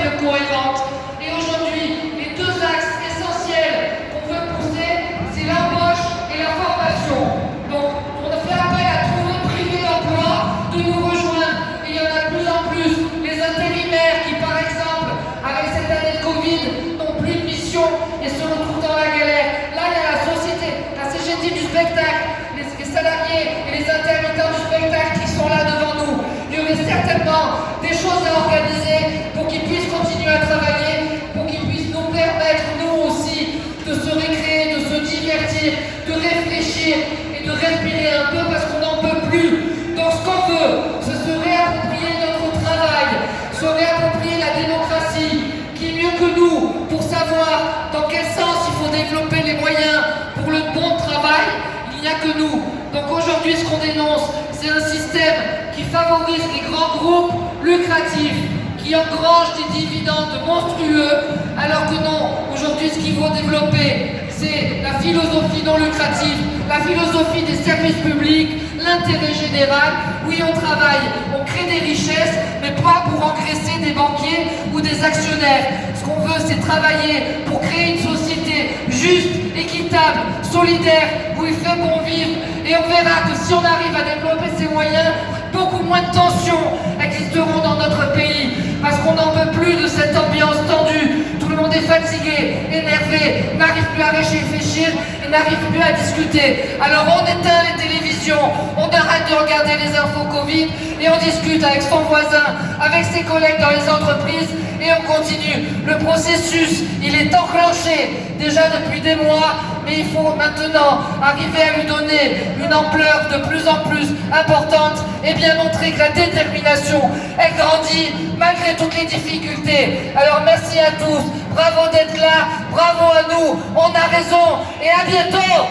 règles cohérentes. Et aujourd'hui, les deux axes essentiels qu'on veut pousser, c'est l'embauche et la formation. Donc, on a fait appel à tous les privés d'emploi de nous rejoindre. Et il y en a de plus en plus. Les intérimaires qui, par exemple, avec cette année de Covid, n'ont plus de mission et se retrouvent dans la galère. Là, il y a la société, la CGT du spectacle, les salariés et les intermittents du spectacle qui sont là devant nous. Il y aurait certainement des choses à organiser pour qu'ils puissent continuer à travailler, pour qu'ils puissent nous permettre, nous aussi, de se récréer, de se divertir, de réfléchir et de respirer un peu parce qu'on n'en peut plus. Donc ce qu'on veut, c'est se réapproprier notre travail, se réapproprier la démocratie. Qui mieux que nous pour savoir dans quel sens il faut développer les moyens pour le bon travail? Il n'y a que nous. Donc aujourd'hui, ce qu'on dénonce, c'est un système qui favorise les grands groupes lucratifs, qui engrangent des dividendes monstrueux, alors que non, aujourd'hui, ce qu'il faut développer, c'est la philosophie non lucrative, la philosophie des services publics, l'intérêt général. Oui, on travaille, on crée des richesses, mais pas pour engraisser des banquiers ou des actionnaires. Ce qu'on veut, c'est travailler pour créer une société juste, équitable, solidaire, où il fait bon vivre. Et on verra que si on arrive à développer ces moyens, beaucoup moins de tensions existeront dans notre pays. Parce qu'on n'en peut plus de cette ambiance tendue. Tout le monde est fatigué, énervé, n'arrive plus à réfléchir et n'arrive plus à discuter. Alors on éteint les télévisions, on arrête de regarder les infos Covid et on discute avec son voisin, avec ses collègues dans les entreprises et on continue. Le processus, il est enclenché déjà depuis des mois, mais il faut maintenant arriver à lui donner une ampleur de plus en plus importante et bien montrer que la détermination, elle grandit malgré toutes les difficultés. Alors merci à tous, bravo d'être là, bravo à nous, on a raison et à bientôt.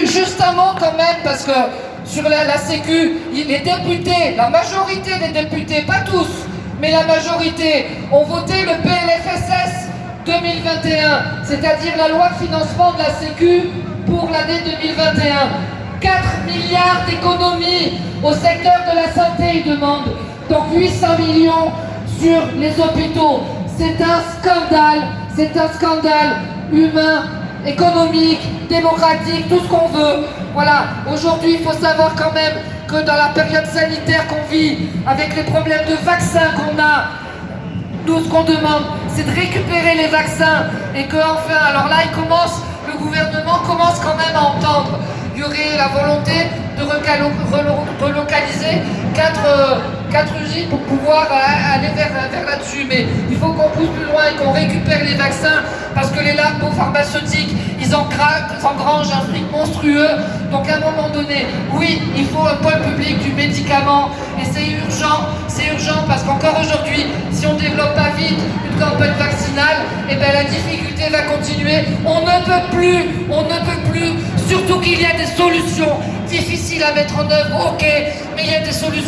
Juste un mot quand même, parce que sur la Sécu, les députés, la majorité des députés, pas tous, mais la majorité, ont voté le PLFSS 2021, c'est-à-dire la loi de financement de la Sécu pour l'année 2021. 4 milliards d'économies au secteur de la santé, ils demandent. Donc 800 millions sur les hôpitaux. C'est un scandale humain, économique, démocratique, tout ce qu'on veut. Voilà, aujourd'hui il faut savoir quand même que dans la période sanitaire qu'on vit, avec les problèmes de vaccins qu'on a, nous ce qu'on demande, c'est de récupérer les vaccins et que enfin, alors là le gouvernement commence quand même à entendre. Il y aurait la volonté de relocaliser 4 usines pour pouvoir aller vers là-dessus. Mais il faut qu'on pousse plus loin et qu'on récupère les vaccins parce que les labos pharmaceutiques, ils engrangent un fric monstrueux. Donc à un moment donné, oui, il faut un pôle public du médicament et c'est urgent parce qu'encore aujourd'hui, si on ne développe pas vite une campagne vaccinale, eh bien la difficulté va continuer. On ne peut plus, surtout qu'il y a des solutions difficiles à mettre en œuvre, ok, mais il y a des solutions.